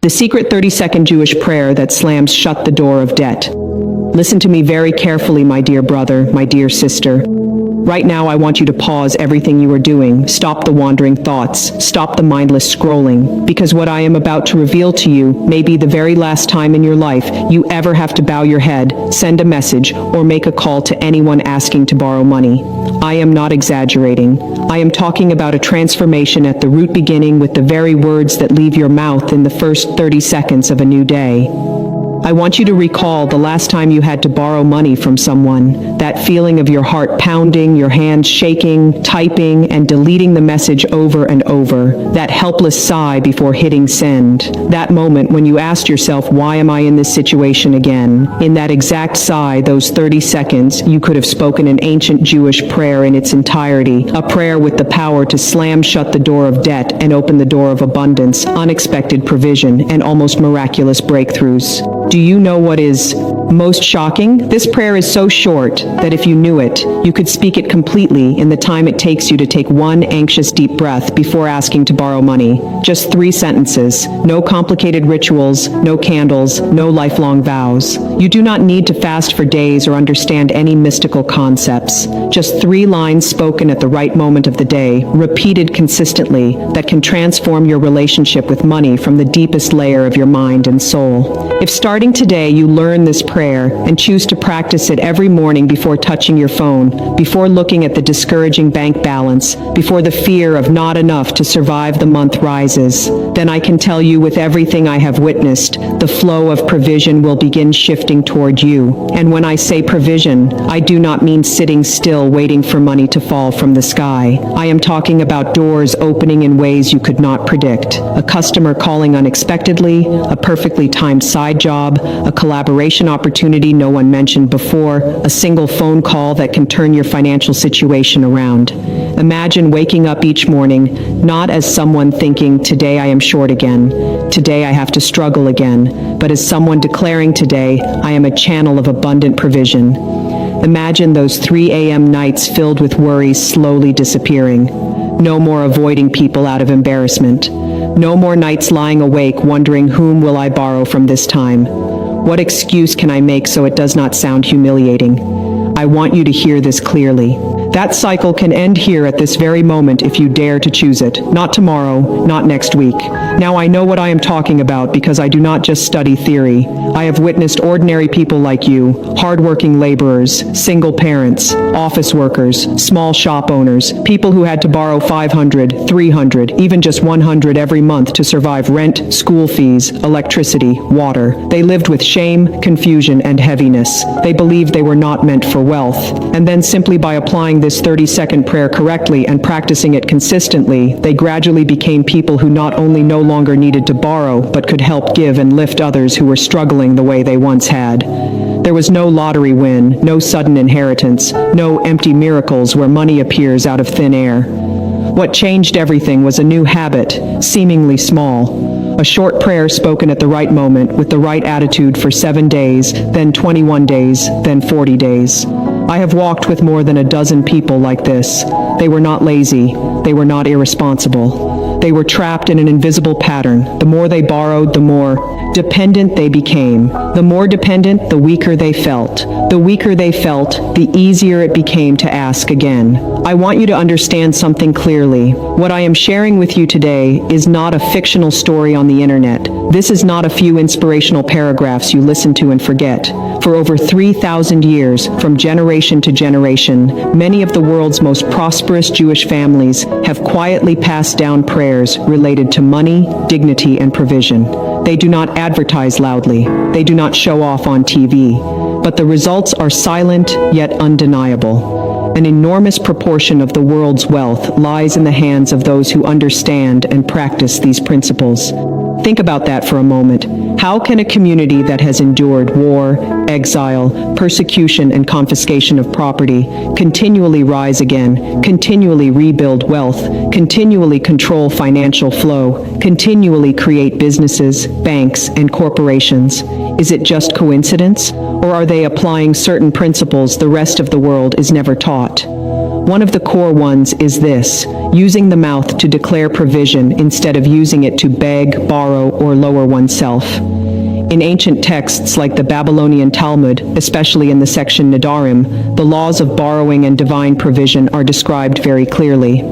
The secret 30-second Jewish prayer that slams shut the door of debt. Listen to me very carefully, my dear brother, my dear sister. Right now, I want you to pause everything you are doing. Stop the wandering thoughts. Stop the mindless scrolling. Because what I am about to reveal to you may be the very last time in your life you ever have to bow your head, send a message, or make a call to anyone asking to borrow money. I am not exaggerating. I am talking about a transformation at the root, beginning with the very words that leave your mouth in the first 30 seconds of a new day. I want you to recall the last time you had to borrow money from someone, that feeling of your heart pounding, your hands shaking, typing, and deleting the message over and over, that helpless sigh before hitting send, that moment when you asked yourself, why am I in this situation again? In that exact sigh, those 30 seconds, you could have spoken an ancient Jewish prayer in its entirety, a prayer with the power to slam shut the door of debt and open the door of abundance, unexpected provision, and almost miraculous breakthroughs. Do you know what is most shocking? This prayer is so short that if you knew it, you could speak it completely in the time it takes you to take one anxious deep breath before asking to borrow money. Just 3 sentences, no complicated rituals, no candles, no lifelong vows. You do not need to fast for days or understand any mystical concepts. Just 3 lines spoken at the right moment of the day, repeated consistently, that can transform your relationship with money from the deepest layer of your mind and soul. If starting today you learn this prayer and choose to practice it every morning before touching your phone, before looking at the discouraging bank balance, before the fear of not enough to survive the month rises, then I can tell you with everything I have witnessed, the flow of provision will begin shifting toward you. And when I say provision, I do not mean sitting still waiting for money to fall from the sky. I am talking about doors opening in ways you could not predict, a customer calling unexpectedly, a perfectly timed side job, a collaboration opportunity no one mentioned before, a single phone call that can turn your financial situation around. Imagine waking up each morning not as someone thinking, today I am short again, today I have to struggle again, but as someone declaring, today I am a channel of abundant provision. Imagine those 3 a.m. nights filled with worries slowly disappearing. No more avoiding people out of embarrassment. No more nights lying awake wondering, whom will I borrow from this time? What excuse can I make so it does not sound humiliating? I want you to hear this clearly. That cycle can end here at this very moment if you dare to choose it. Not tomorrow, not next week. Now I know what I am talking about because I do not just study theory. I have witnessed ordinary people like you, hardworking laborers, single parents, office workers, small shop owners, people who had to borrow $500, $300, even just $100 every month to survive rent, school fees, electricity, water. They lived with shame, confusion, and heaviness. They believed they were not meant for wealth. And then simply by applying this 30-second prayer correctly and practicing it consistently, they gradually became people who not only no longer needed to borrow, but could help give and lift others who were struggling the way they once had. There was no lottery win, no sudden inheritance, no empty miracles where money appears out of thin air. What changed everything was a new habit, seemingly small. A short prayer spoken at the right moment with the right attitude for 7 days, then 21 days, then 40 days. I have walked with more than a dozen people like this. They were not lazy. They were not irresponsible. They were trapped in an invisible pattern. The more they borrowed, the more dependent they became. The more dependent, the weaker they felt. The weaker they felt, the easier it became to ask again. I want you to understand something clearly. What I am sharing with you today is not a fictional story on the internet. This is not a few inspirational paragraphs you listen to and forget. For over 3,000 years, from generation to generation, many of the world's most prosperous Jewish families have quietly passed down prayers related to money, dignity, and provision. They do not advertise loudly. They do not show off on TV. But the results are silent yet undeniable. An enormous proportion of the world's wealth lies in the hands of those who understand and practice these principles. Think about that for a moment. How can a community that has endured war, exile, persecution, and confiscation of property continually rise again, continually rebuild wealth, continually control financial flow, continually create businesses, banks, and corporations? Is it just coincidence? Or are they applying certain principles the rest of the world is never taught? One of the core ones is this: using the mouth to declare provision instead of using it to beg, borrow, or lower oneself. In ancient texts like the Babylonian Talmud, especially in the section Nedarim, the laws of borrowing and divine provision are described very clearly.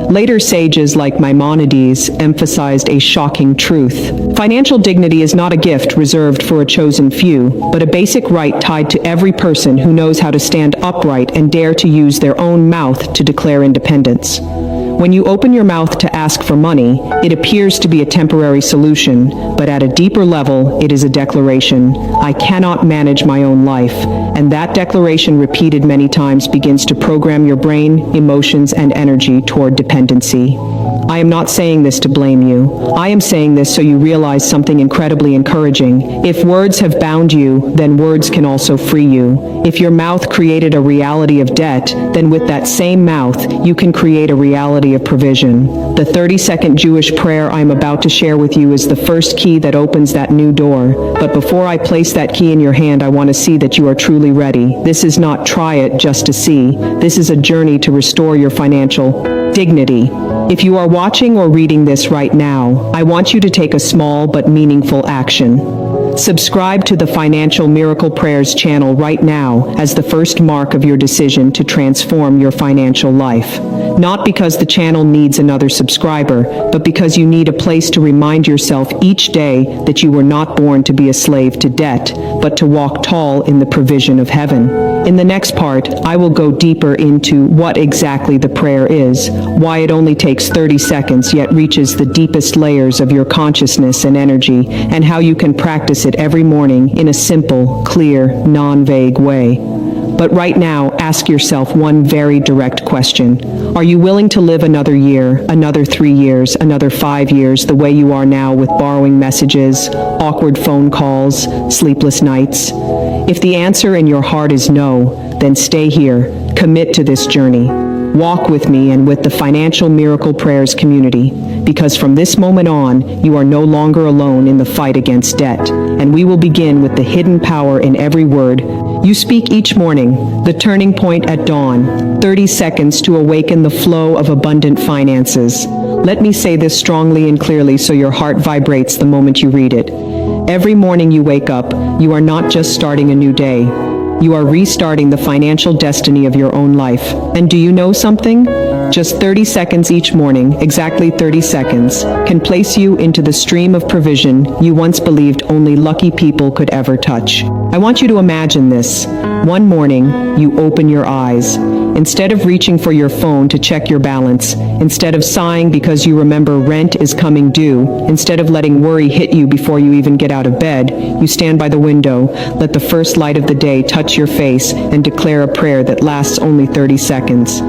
Later sages like Maimonides emphasized a shocking truth. Financial dignity is not a gift reserved for a chosen few, but a basic right tied to every person who knows how to stand upright and dare to use their own mouth to declare independence. When you open your mouth to ask for money, it appears to be a temporary solution, but at a deeper level, it is a declaration: I cannot manage my own life. And that declaration, repeated many times, begins to program your brain, emotions, and energy toward dependency. I am not saying this to blame you. I am saying this so you realize something incredibly encouraging. If words have bound you, then words can also free you. If your mouth created a reality of debt, then with that same mouth, you can create a reality of provision. The 30-second Jewish prayer I am about to share with you is the first key that opens that new door. But before I place that key in your hand, I want to see that you are truly ready. This is not try it just to see. This is a journey to restore your financial dignity. If you are watching or reading this right now, I want you to take a small but meaningful action. Subscribe to the Financial Miracle Prayers channel right now as the first mark of your decision to transform your financial life. Not because the channel needs another subscriber, but because you need a place to remind yourself each day that you were not born to be a slave to debt, but to walk tall in the provision of heaven. In the next part, I will go deeper into what exactly the prayer is, why it only takes 30 seconds yet reaches the deepest layers of your consciousness and energy, and how you can practice it every morning in a simple, clear, non-vague way. But right now, ask yourself one very direct question. Are you willing to live another year, another 3 years, another 5 years the way you are now, with borrowing messages, awkward phone calls, sleepless nights? If the answer in your heart is no, then stay here. Commit to this journey. Walk with me and with the Financial Miracle Prayers community, because from this moment on, you are no longer alone in the fight against debt. And we will begin with the hidden power in every word you speak each morning, the turning point at dawn, 30 seconds to awaken the flow of abundant finances. Let me say this strongly and clearly so your heart vibrates the moment you read it. Every morning you wake up, you are not just starting a new day. You are restarting the financial destiny of your own life. And do you know something? Just 30 seconds each morning, exactly 30 seconds, can place you into the stream of provision you once believed only lucky people could ever touch. I want you to imagine this. One morning, you open your eyes. Instead of reaching for your phone to check your balance, instead of sighing because you remember rent is coming due, instead of letting worry hit you before you even get out of bed, you stand by the window, let the first light of the day touch your face, and declare a prayer that lasts only 30 seconds.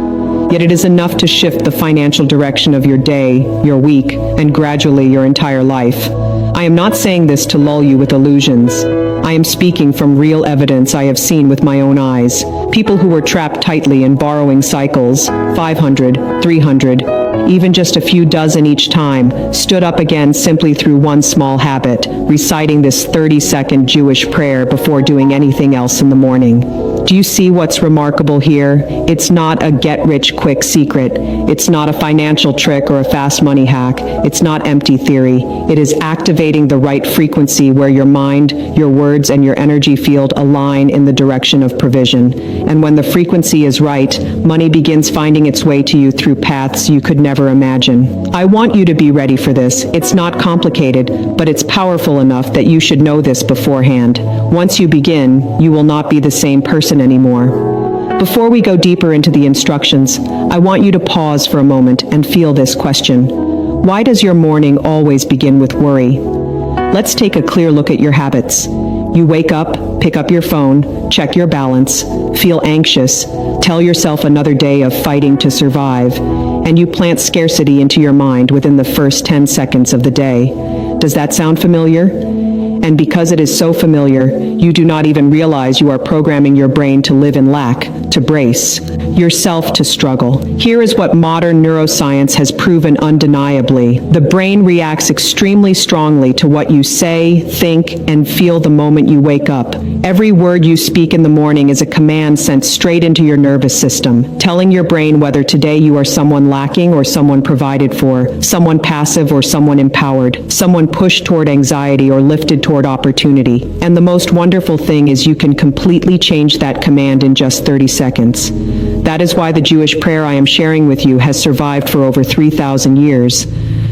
Yet it is enough to shift the financial direction of your day, your week, and gradually your entire life. I am not saying this to lull you with illusions. I am speaking from real evidence I have seen with my own eyes. People who were trapped tightly in borrowing cycles, 500, 300, even just a few dozen each time, stood up again simply through one small habit, reciting this 30-second Jewish prayer before doing anything else in the morning. Do you see what's remarkable here? It's not a get-rich-quick secret. It's not a financial trick or a fast money hack. It's not empty theory. It is activating the right frequency where your mind, your words, and your energy field align in the direction of provision. And when the frequency is right, money begins finding its way to you through paths you could never imagine. I want you to be ready for this. It's not complicated, but it's powerful enough that you should know this beforehand. Once you begin, you will not be the same person anymore. Before we go deeper into the instructions, I want you to pause for a moment and feel this question. Why does your morning always begin with worry? Let's take a clear look at your habits. You wake up, pick up your phone, check your balance, feel anxious, tell yourself another day of fighting to survive, and you plant scarcity into your mind within the first 10 seconds of the day. Does that sound familiar? And because it is so familiar, you do not even realize you are programming your brain to live in lack, to brace, yourself to struggle. Here is what modern neuroscience has proven undeniably. The brain reacts extremely strongly to what you say, think, and feel the moment you wake up. Every word you speak in the morning is a command sent straight into your nervous system, telling your brain whether today you are someone lacking or someone provided for, someone passive or someone empowered, someone pushed toward anxiety or lifted toward opportunity. And the most wonderful thing is you can completely change that command in just 30 seconds. That is why the Jewish prayer I am sharing with you has survived for over 3,000 years.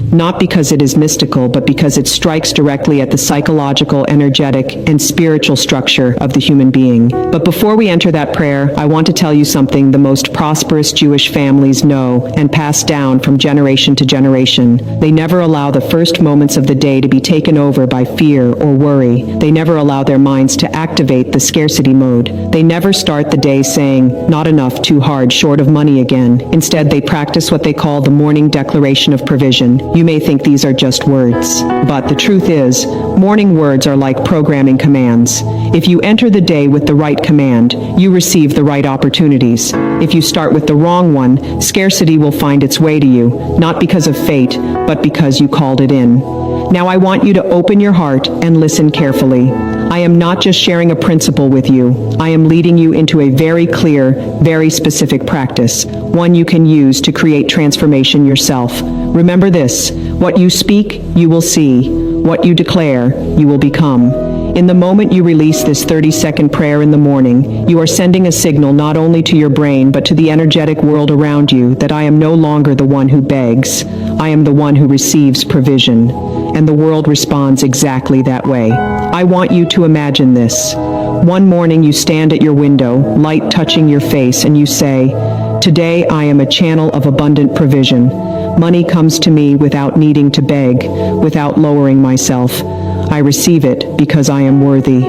Not because it is mystical, but because it strikes directly at the psychological, energetic, and spiritual structure of the human being. But before we enter that prayer, I want to tell you something the most prosperous Jewish families know and pass down from generation to generation. They never allow the first moments of the day to be taken over by fear or worry. They never allow their minds to activate the scarcity mode. They never start the day saying, "Not enough, too hard, short of money again." Instead, they practice what they call the morning declaration of provision. You may think these are just words, but the truth is, morning words are like programming commands. If you enter the day with the right command, you receive the right opportunities. If you start with the wrong one, scarcity will find its way to you, not because of fate, but because you called it in. Now I want you to open your heart and listen carefully. I am not just sharing a principle with you. I am leading you into a very clear, very specific practice, one you can use to create transformation yourself. Remember this: what you speak, you will see. What you declare, you will become. In the moment you release this 30-second prayer in the morning, you are sending a signal not only to your brain but to the energetic world around you that I am no longer the one who begs. I am the one who receives provision. And the world responds exactly that way. I want you to imagine this. One morning you stand at your window, light touching your face, and you say, "Today I am a channel of abundant provision. Money comes to me without needing to beg, without lowering myself. I receive it because I am worthy."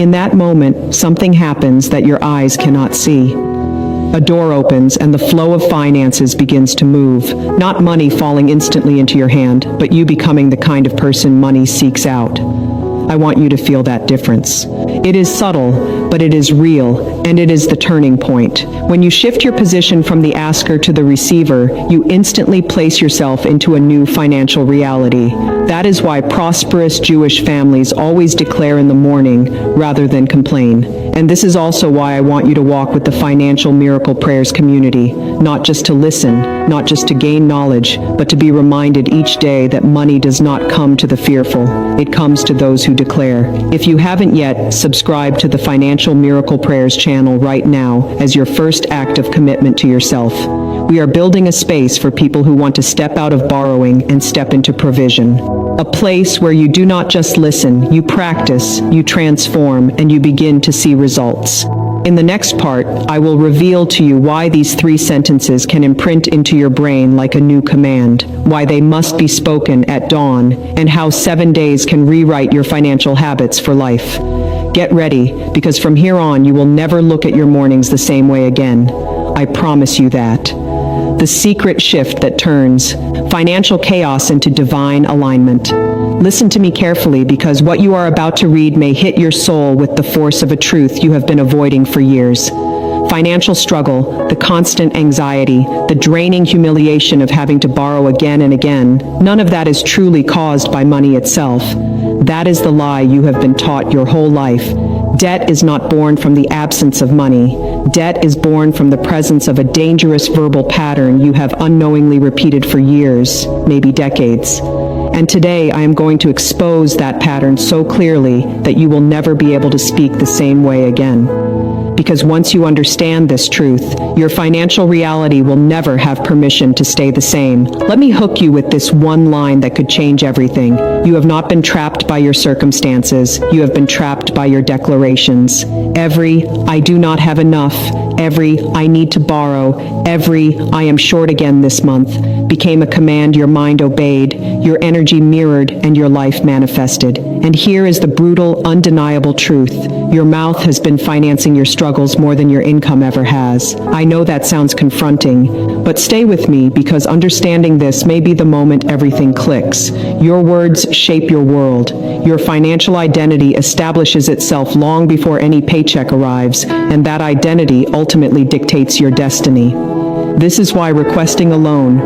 In that moment, something happens that your eyes cannot see. A door opens and the flow of finances begins to move. Not money falling instantly into your hand, but you becoming the kind of person money seeks out. I want you to feel that difference. It is subtle, but it is real, and it is the turning point. When you shift your position from the asker to the receiver, you instantly place yourself into a new financial reality. That is why prosperous Jewish families always declare in the morning rather than complain. And this is also why I want you to walk with the Financial Miracle Prayers community, not just to listen, not just to gain knowledge, but to be reminded each day that money does not come to the fearful. It comes to those who declare. If you haven't yet, subscribe to the Financial Miracle Prayers channel right now as your first act of commitment to yourself. We are building a space for people who want to step out of borrowing and step into provision. A place where you do not just listen, you practice, you transform, and you begin to see results. In the next part, I will reveal to you why these 3 sentences can imprint into your brain like a new command, why they must be spoken at dawn, and how 7 days can rewrite your financial habits for life. Get ready, because from here on you will never look at your mornings the same way again. I promise you that. The secret shift that turns financial chaos into divine alignment. Listen to me carefully, because what you are about to read may hit your soul with the force of a truth you have been avoiding for years. Financial struggle, the constant anxiety, the draining humiliation of having to borrow again and again, none of that is truly caused by money itself. That is the lie you have been taught your whole life. Debt is not born from the absence of money. Debt is born from the presence of a dangerous verbal pattern you have unknowingly repeated for years, maybe decades. And today I am going to expose that pattern so clearly that you will never be able to speak the same way again. Because once you understand this truth, your financial reality will never have permission to stay the same. Let me hook you with this one line that could change everything. You have not been trapped by your circumstances. You have been trapped by your declarations. Every "I do not have enough," every "I need to borrow," every "I am short again this month" became a command your mind obeyed, your energy mirrored, and your life manifested. And here is the brutal, undeniable truth. Your mouth has been financing your struggles more than your income ever has. I know that sounds confronting, but stay with me because understanding this may be the moment everything clicks. Your words shape your world. Your financial identity establishes itself long before any paycheck arrives, and that identity ultimately dictates your destiny. This is why requesting a loan,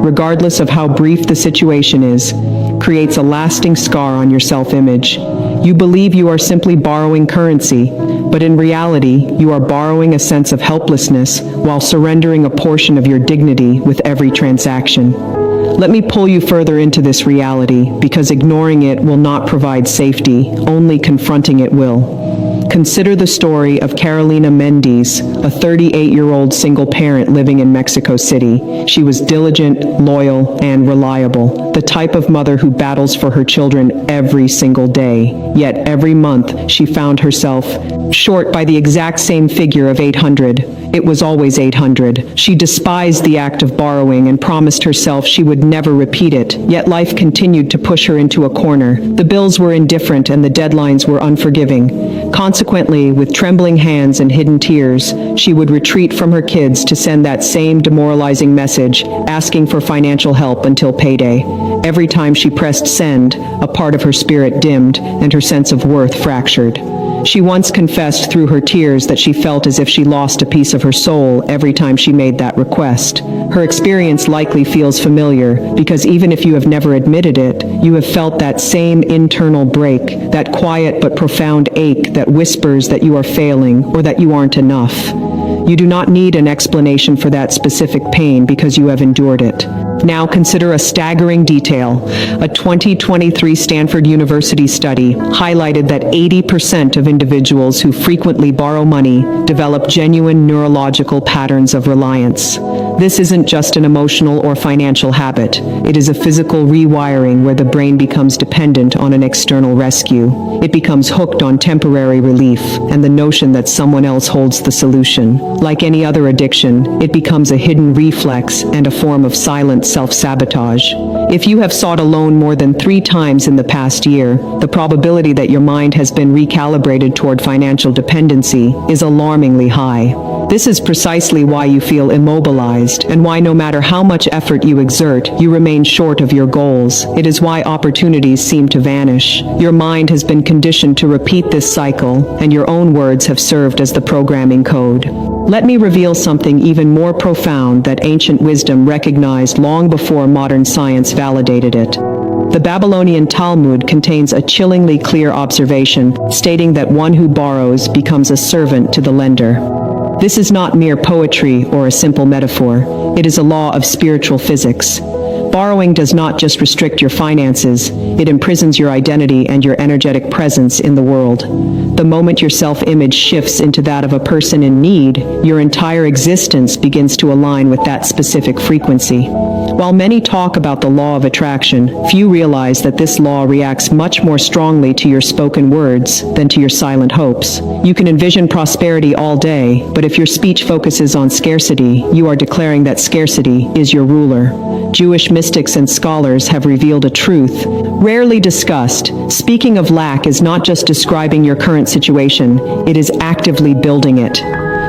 regardless of how brief the situation is, creates a lasting scar on your self-image. You believe you are simply borrowing currency, but in reality, you are borrowing a sense of helplessness while surrendering a portion of your dignity with every transaction. Let me pull you further into this reality, because ignoring it will not provide safety, only confronting it will. Consider the story of Carolina Mendez, a 38-year-old single parent living in Mexico City. She was diligent, loyal, and reliable, the type of mother who battles for her children every single day. Yet every month, she found herself short by the exact same figure of $800. It was always $800. She despised the act of borrowing and promised herself she would never repeat it, yet life continued to push her into a corner. The bills were indifferent and the deadlines were unforgiving. Consequently, with trembling hands and hidden tears, she would retreat from her kids to send that same demoralizing message, asking for financial help until payday. Every time she pressed send, a part of her spirit dimmed and her sense of worth fractured. She once confessed through her tears that she felt as if she lost a piece of her soul every time she made that request. Her experience likely feels familiar, because even if you have never admitted it, you have felt that same internal break, that quiet but profound ache that whispers that you are failing or that you aren't enough. You do not need an explanation for that specific pain because you have endured it. Now consider a staggering detail. A 2023 Stanford University study highlighted that 80% of individuals who frequently borrow money develop genuine neurological patterns of reliance. This isn't just an emotional or financial habit. It is a physical rewiring where the brain becomes dependent on an external rescue. It becomes hooked on temporary relief and the notion that someone else holds the solution. Like any other addiction, it becomes a hidden reflex and a form of silent self-sabotage. If you have sought a loan more than 3 times in the past year, the probability that your mind has been recalibrated toward financial dependency is alarmingly high. This is precisely why you feel immobilized and why no matter how much effort you exert, you remain short of your goals. It is why opportunities seem to vanish. Your mind has been conditioned to repeat this cycle, and your own words have served as the programming code. Let me reveal something even more profound that ancient wisdom recognized long before modern science validated it. The Babylonian Talmud contains a chillingly clear observation stating that one who borrows becomes a servant to the lender. This is not mere poetry or a simple metaphor. It is a law of spiritual physics. Borrowing does not just restrict your finances, it imprisons your identity and your energetic presence in the world. The moment your self-image shifts into that of a person in need, your entire existence begins to align with that specific frequency. While many talk about the law of attraction, few realize that this law reacts much more strongly to your spoken words than to your silent hopes. You can envision prosperity all day, but if your speech focuses on scarcity, you are declaring that scarcity is your ruler. Jewish mystics and scholars have revealed a truth rarely discussed. Speaking of lack is not just describing your current situation, it is actively building it.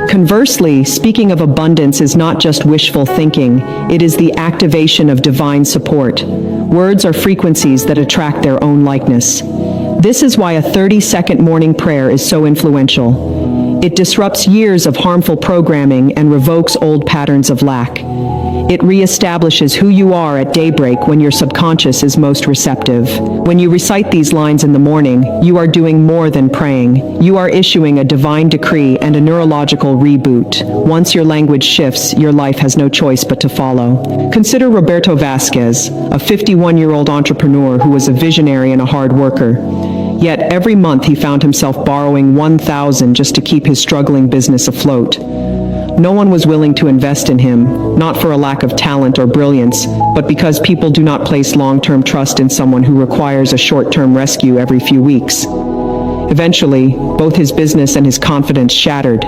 Conversely, speaking of abundance is not just wishful thinking, it is the activation of divine support. Words are frequencies that attract their own likeness. This is why a 30-second morning prayer is so influential. It disrupts years of harmful programming and revokes old patterns of lack. It reestablishes who you are at daybreak when your subconscious is most receptive. When you recite these lines in the morning, you are doing more than praying. You are issuing a divine decree and a neurological reboot. Once your language shifts, your life has no choice but to follow. Consider Roberto Vasquez, a 51-year-old entrepreneur who was a visionary and a hard worker. Yet every month he found himself borrowing $1,000 just to keep his struggling business afloat. No one was willing to invest in him, not for a lack of talent or brilliance, but because people do not place long-term trust in someone who requires a short-term rescue every few weeks. Eventually, both his business and his confidence shattered.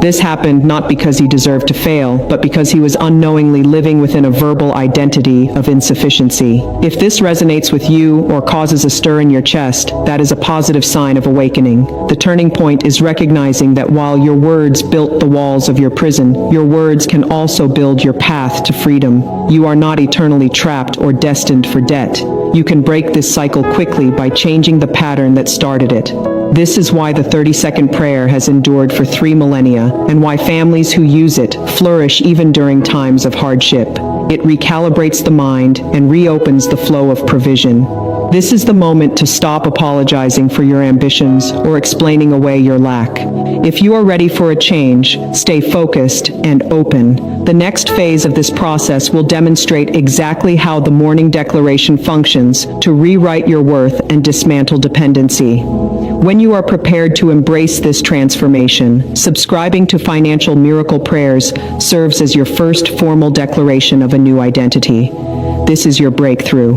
This happened not because he deserved to fail, but because he was unknowingly living within a verbal identity of insufficiency. If this resonates with you or causes a stir in your chest, that is a positive sign of awakening. The turning point is recognizing that while your words built the walls of your prison, your words can also build your path to freedom. You are not eternally trapped or destined for debt. You can break this cycle quickly by changing the pattern that started it. This is why the 30-second prayer has endured for 3 millennia, and why families who use it flourish even during times of hardship. It recalibrates the mind and reopens the flow of provision. This is the moment to stop apologizing for your ambitions or explaining away your lack. If you are ready for a change, stay focused and open. The next phase of this process will demonstrate exactly how the morning declaration functions to rewrite your worth and dismantle dependency. When you are prepared to embrace this transformation, subscribing to Financial Miracle Prayers serves as your first formal declaration of a new identity. This is your breakthrough.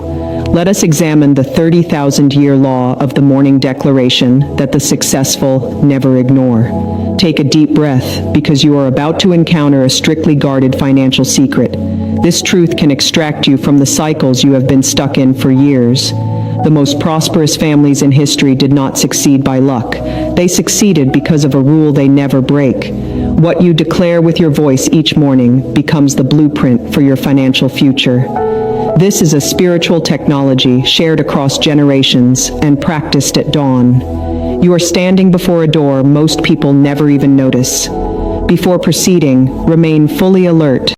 Let us examine the 30,000-year law of the morning declaration that the successful never ignore. Take a deep breath, because you are about to encounter a strictly guarded financial secret. This truth can extract you from the cycles you have been stuck in for years. The most prosperous families in history did not succeed by luck. They succeeded because of a rule they never break. What you declare with your voice each morning becomes the blueprint for your financial future. This is a spiritual technology shared across generations and practiced at dawn. You are standing before a door most people never even notice. Before proceeding, remain fully alert.